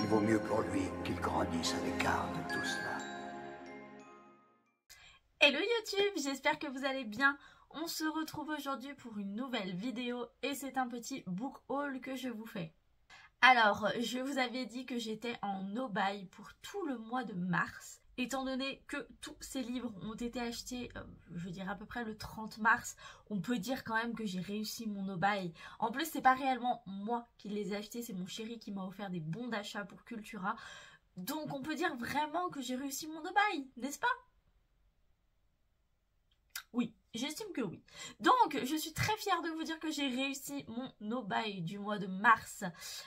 qu'il vaut mieux pour lui qu'il grandisse à l'écart de tout cela. Hello YouTube, j'espère que vous allez bien. On se retrouve aujourd'hui pour une nouvelle vidéo et c'est un petit book haul que je vous fais. Alors, je vous avais dit que j'étais en no-buy pour tout le mois de mars. Étant donné que tous ces livres ont été achetés, je veux dire à peu près le 30 mars, on peut dire quand même que j'ai réussi mon no-buy. En plus, c'est pas réellement moi qui les ai achetés, c'est mon chéri qui m'a offert des bons d'achat pour Cultura. Donc on peut dire vraiment que j'ai réussi mon no-buy, n'est-ce pas ? Oui, j'estime que oui. Donc, je suis très fière de vous dire que j'ai réussi mon no-buy du mois de mars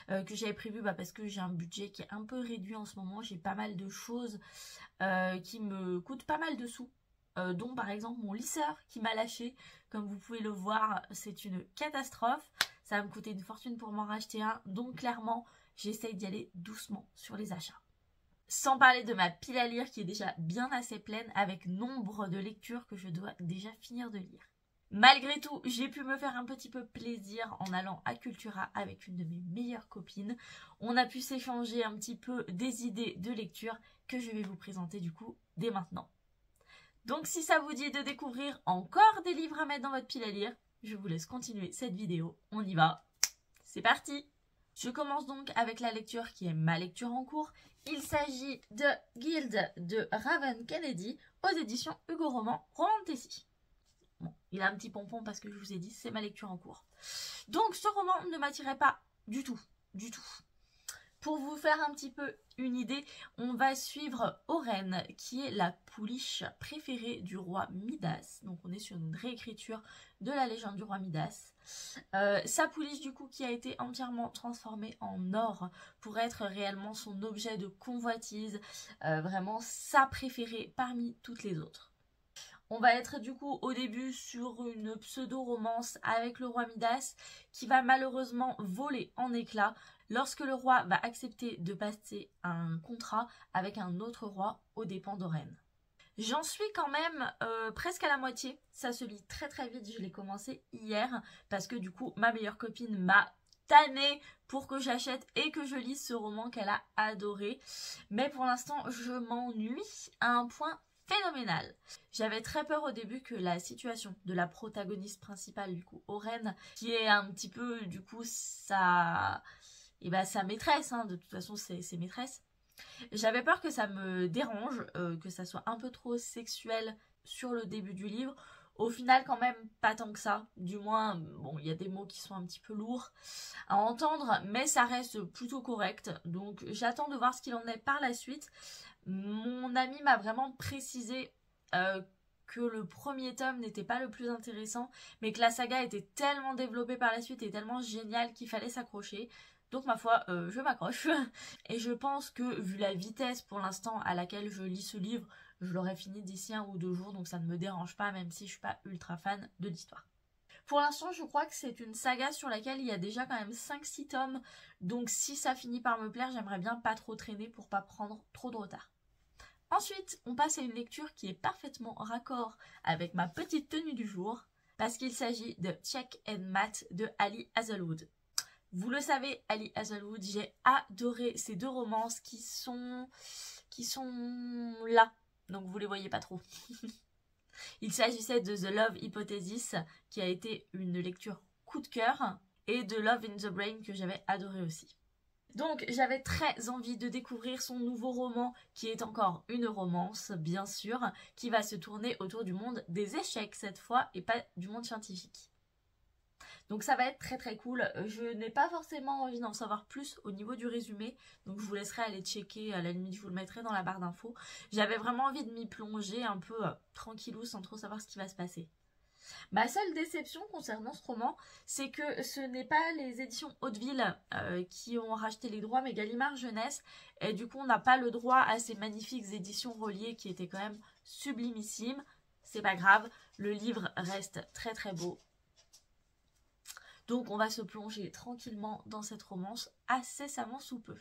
que j'avais prévu parce que j'ai un budget qui est un peu réduit en ce moment. J'ai pas mal de choses qui me coûtent pas mal de sous. Dont par exemple mon lisseur qui m'a lâché. Comme vous pouvez le voir, c'est une catastrophe. Ça va me coûter une fortune pour m'en racheter un. Donc clairement, j'essaye d'y aller doucement sur les achats. Sans parler de ma pile à lire qui est déjà bien assez pleine avec nombre de lectures que je dois déjà finir de lire. Malgré tout, j'ai pu me faire un petit peu plaisir en allant à Cultura avec une de mes meilleures copines. On a pu s'échanger un petit peu des idées de lecture que je vais vous présenter du coup dès maintenant. Donc si ça vous dit de découvrir encore des livres à mettre dans votre pile à lire, je vous laisse continuer cette vidéo. On y va, c'est parti! Je commence donc avec la lecture qui est ma lecture en cours. Il s'agit de Guild de Raven Kennedy aux éditions Hugo Roman Tessy. Bon, il a un petit pompon parce que je vous ai dit, c'est ma lecture en cours. Donc ce roman ne m'attirait pas du tout, du tout. Pour vous faire un petit peu une idée, on va suivre Oren, qui est la pouliche préférée du roi Midas. Donc on est sur une réécriture de la légende du roi Midas. Sa pouliche du coup qui a été entièrement transformée en or pour être réellement son objet de convoitise. Vraiment sa préférée parmi toutes les autres. On va être du coup au début sur une pseudo-romance avec le roi Midas qui va malheureusement voler en éclats lorsque le roi va accepter de passer un contrat avec un autre roi aux dépens d'Oren. J'en suis quand même presque à la moitié, ça se lit très très vite, je l'ai commencé hier parce que du coup ma meilleure copine m'a tannée pour que j'achète et que je lise ce roman qu'elle a adoré. Mais pour l'instant je m'ennuie à un point phénoménal. J'avais très peur au début que la situation de la protagoniste principale du coup, Oren, qui est un petit peu du coup sa maîtresse, de toute façon c'est ses maîtresses. J'avais peur que ça me dérange, que ça soit un peu trop sexuel sur le début du livre. Au final quand même pas tant que ça, du moins bon il y a des mots qui sont un petit peu lourds à entendre mais ça reste plutôt correct, donc j'attends de voir ce qu'il en est par la suite. Mon ami m'a vraiment précisé que le premier tome n'était pas le plus intéressant mais que la saga était tellement développée par la suite et tellement géniale qu'il fallait s'accrocher. Donc ma foi, je m'accroche et je pense que vu la vitesse pour l'instant à laquelle je lis ce livre, je l'aurai fini d'ici 1 ou 2 jours, donc ça ne me dérange pas même si je suis pas ultra fan de l'histoire. Pour l'instant, je crois que c'est une saga sur laquelle il y a déjà quand même 5-6 tomes, donc si ça finit par me plaire, j'aimerais bien pas trop traîner pour pas prendre trop de retard. Ensuite, on passe à une lecture qui est parfaitement raccord avec ma petite tenue du jour, parce qu'il s'agit de Check and Mat de Ali Hazelwood. Vous le savez, Ali Hazelwood, j'ai adoré ces deux romances qui sont là, donc vous les voyez pas trop. Il s'agissait de The Love Hypothesis, qui a été une lecture coup de cœur, et de Love in the Brain, que j'avais adoré aussi. Donc j'avais très envie de découvrir son nouveau roman, qui est encore une romance, bien sûr, qui va se tourner autour du monde des échecs cette fois, et pas du monde scientifique. Donc ça va être très très cool. Je n'ai pas forcément envie d'en savoir plus au niveau du résumé. Donc je vous laisserai aller checker. À la limite je vous le mettrai dans la barre d'infos. J'avais vraiment envie de m'y plonger un peu tranquillou sans trop savoir ce qui va se passer. Ma seule déception concernant ce roman, c'est que ce n'est pas les éditions Hauteville qui ont racheté les droits, mais Gallimard Jeunesse. Et du coup on n'a pas le droit à ces magnifiques éditions reliées qui étaient quand même sublimissimes. C'est pas grave, le livre reste très très beau. Donc on va se plonger tranquillement dans cette romance incessamment sous peu.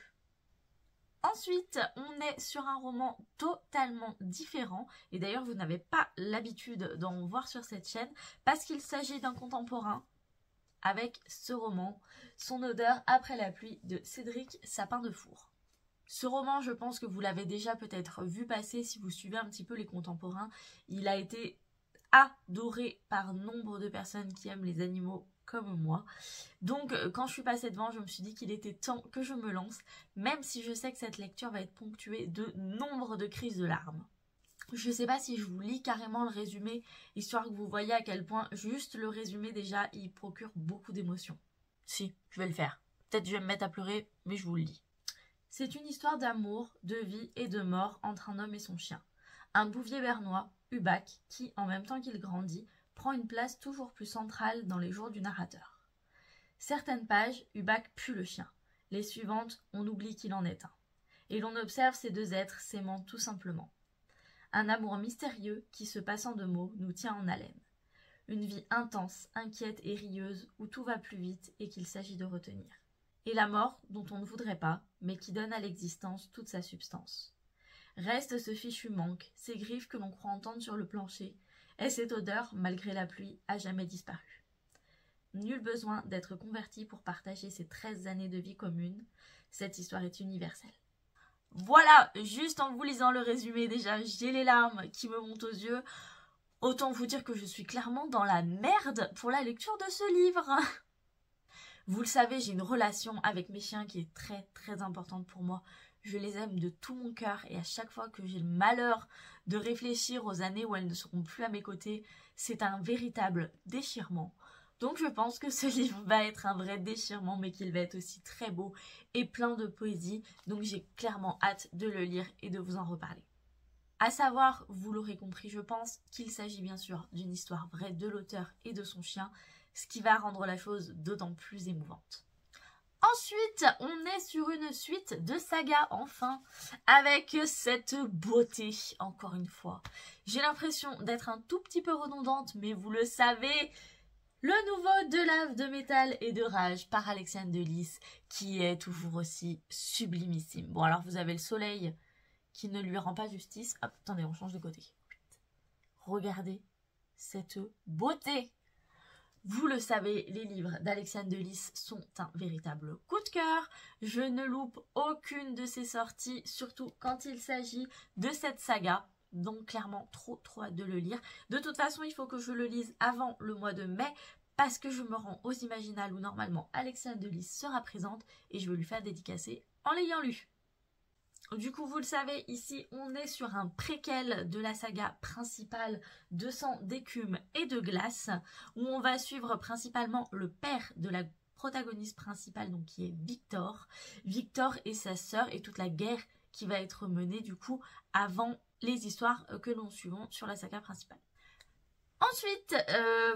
Ensuite, on est sur un roman totalement différent. Et d'ailleurs, vous n'avez pas l'habitude d'en voir sur cette chaîne parce qu'il s'agit d'un contemporain avec ce roman, Son odeur après la pluie de Cédric Sapin de Four. Ce roman, je pense que vous l'avez déjà peut-être vu passer si vous suivez un petit peu les contemporains. Il a été adoré par nombre de personnes qui aiment les animaux comme moi. Donc quand je suis passée devant, je me suis dit qu'il était temps que je me lance, même si je sais que cette lecture va être ponctuée de nombre de crises de larmes. Je sais pas si je vous lis carrément le résumé, histoire que vous voyez à quel point juste le résumé déjà, il procure beaucoup d'émotions. Si, je vais le faire. Peut-être je vais me mettre à pleurer, mais je vous le lis. C'est une histoire d'amour, de vie et de mort entre un homme et son chien. Un bouvier bernois, Hubac, qui, en même temps qu'il grandit, prend une place toujours plus centrale dans les jours du narrateur. Certaines pages, Hubac pue le chien. Les suivantes, on oublie qu'il en est un. Et l'on observe ces deux êtres s'aimant tout simplement. Un amour mystérieux qui, se passant de mots, nous tient en haleine. Une vie intense, inquiète et rieuse où tout va plus vite et qu'il s'agit de retenir. Et la mort dont on ne voudrait pas, mais qui donne à l'existence toute sa substance. Reste ce fichu manque, ces griffes que l'on croit entendre sur le plancher, et cette odeur, malgré la pluie, a jamais disparu. Nul besoin d'être converti pour partager ces 13 années de vie commune. Cette histoire est universelle. Voilà, juste en vous lisant le résumé déjà, j'ai les larmes qui me montent aux yeux. Autant vous dire que je suis clairement dans la merde pour la lecture de ce livre. Vous le savez, j'ai une relation avec mes chiens qui est très très importante pour moi. Je les aime de tout mon cœur et à chaque fois que j'ai le malheur de réfléchir aux années où elles ne seront plus à mes côtés, c'est un véritable déchirement. Donc je pense que ce livre va être un vrai déchirement, mais qu'il va être aussi très beau et plein de poésie. Donc j'ai clairement hâte de le lire et de vous en reparler. À savoir, vous l'aurez compris, je pense qu'il s'agit bien sûr d'une histoire vraie de l'auteur et de son chien, ce qui va rendre la chose d'autant plus émouvante. Ensuite, on est sur une suite de sagas, enfin, avec cette beauté, encore une fois. J'ai l'impression d'être un tout petit peu redondante, mais vous le savez, le nouveau De Lave, de Métal et de Rage par Alexiane de Lys, qui est toujours aussi sublimissime. Bon, alors vous avez le soleil qui ne lui rend pas justice. Hop, attendez, on change de côté. Regardez cette beauté. Vous le savez, les livres d'Alexiane de Lys sont un véritable coup de cœur. Je ne loupe aucune de ses sorties, surtout quand il s'agit de cette saga. Donc clairement, trop hâte de le lire. De toute façon, il faut que je le lise avant le mois de mai, parce que je me rends aux Imaginales où normalement Alexiane de Lys sera présente et je vais lui faire dédicacer en l'ayant lu. Du coup, vous le savez, ici, on est sur un préquel de la saga principale de sang, d'écume et de glace, où on va suivre principalement le père de la protagoniste principale, donc qui est Victor. Victor et sa sœur et toute la guerre qui va être menée, du coup, avant les histoires que l'on suivons sur la saga principale. Ensuite,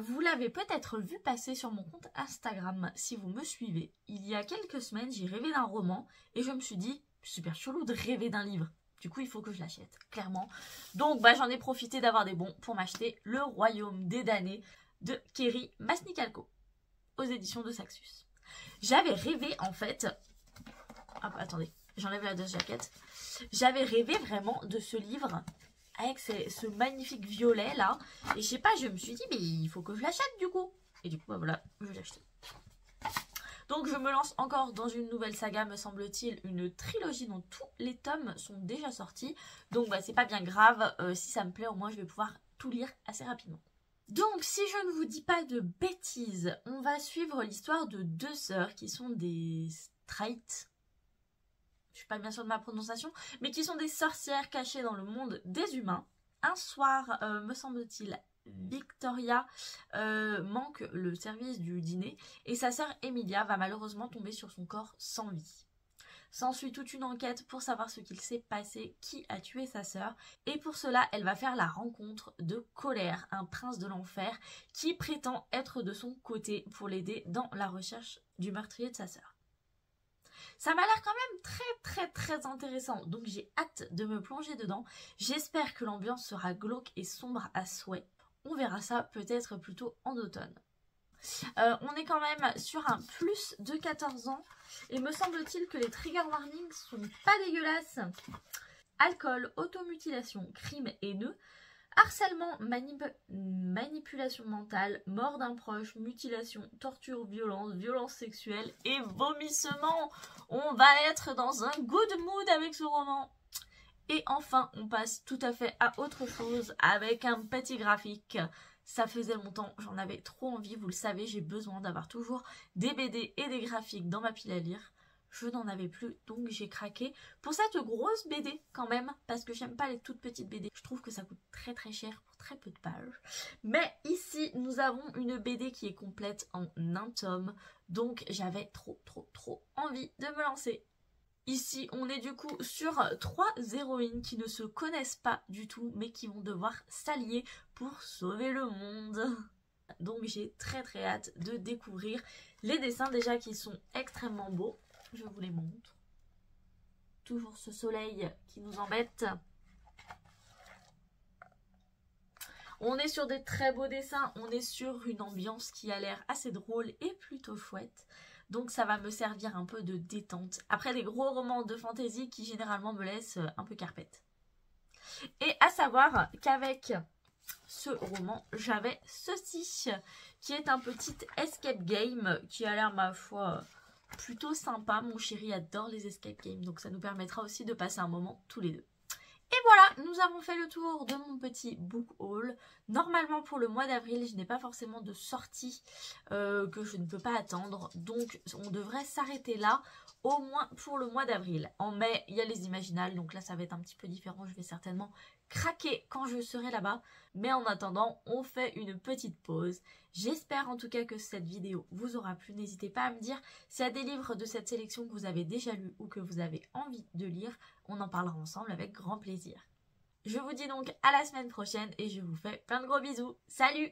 vous l'avez peut-être vu passer sur mon compte Instagram, si vous me suivez. Il y a quelques semaines, j'ai rêvé d'un roman et je me suis dit... super chelou de rêver d'un livre. Du coup, il faut que je l'achète, clairement. Donc, j'en ai profité d'avoir des bons pour m'acheter Le Royaume des damnés de Kerry Masnicalco aux éditions de Saxus. J'avais rêvé, en fait... Hop, attendez, j'enlève la deuxième jaquette. J'avais rêvé vraiment de ce livre avec ce magnifique violet, là. Et je sais pas, je me suis dit, mais il faut que je l'achète, du coup. Et du coup, voilà, je l'ai acheté. Donc je me lance encore dans une nouvelle saga, me semble-t-il, une trilogie dont tous les tomes sont déjà sortis. Donc c'est pas bien grave, si ça me plaît au moins je vais pouvoir tout lire assez rapidement. Donc si je ne vous dis pas de bêtises, on va suivre l'histoire de deux sœurs qui sont des Straight. Je suis pas bien sûre de ma prononciation, mais qui sont des sorcières cachées dans le monde des humains. Un soir, me semble-t-il, Victoria manque le service du dîner et sa sœur Emilia va malheureusement tomber sur son corps sans vie. S'ensuit toute une enquête pour savoir ce qu'il s'est passé, qui a tué sa sœur, et pour cela elle va faire la rencontre de Colère, un prince de l'enfer qui prétend être de son côté pour l'aider dans la recherche du meurtrier de sa sœur. Ça m'a l'air quand même très intéressant, donc j'ai hâte de me plonger dedans. J'espère que l'ambiance sera glauque et sombre à souhait. On verra ça peut-être plutôt en automne. On est quand même sur un plus de 14 ans. Et me semble-t-il que les trigger warnings sont pas dégueulasses. Alcool, automutilation, crime haineux. Harcèlement, manipulation mentale, mort d'un proche, mutilation, torture, violence sexuelle et vomissement. On va être dans un good mood avec ce roman. Et enfin, on passe tout à fait à autre chose avec un petit graphique. Ça faisait longtemps, j'en avais trop envie, vous le savez, j'ai besoin d'avoir toujours des BD et des graphiques dans ma pile à lire. Je n'en avais plus, donc j'ai craqué pour cette grosse BD quand même, parce que j'aime pas les toutes petites BD. Je trouve que ça coûte très très cher pour très peu de pages. Mais ici, nous avons une BD qui est complète en un tome, donc j'avais trop envie de me lancer. Ici, on est du coup sur 3 héroïnes qui ne se connaissent pas du tout, mais qui vont devoir s'allier pour sauver le monde. Donc j'ai très hâte de découvrir les dessins déjà qui sont extrêmement beaux. Je vous les montre. Toujours ce soleil qui nous embête. On est sur des très beaux dessins, on est sur une ambiance qui a l'air assez drôle et plutôt chouette. Donc ça va me servir un peu de détente. Après des gros romans de fantasy qui généralement me laissent un peu carpette. Et à savoir qu'avec ce roman, j'avais ceci, qui est un petit escape game qui a l'air, ma foi, plutôt sympa. Mon chéri adore les escape games, donc ça nous permettra aussi de passer un moment tous les deux. Et voilà, nous avons fait le tour de mon petit book haul. Normalement pour le mois d'avril, je n'ai pas forcément de sortie que je ne peux pas attendre. Donc on devrait s'arrêter là, au moins pour le mois d'avril. En mai, il y a les Imaginales, donc là ça va être un petit peu différent. Je vais certainement craquer quand je serai là-bas. Mais en attendant, on fait une petite pause. J'espère en tout cas que cette vidéo vous aura plu. N'hésitez pas à me dire s'il y a des livres de cette sélection que vous avez déjà lus ou que vous avez envie de lire. On en parlera ensemble avec grand plaisir. Je vous dis donc à la semaine prochaine et je vous fais plein de gros bisous. Salut!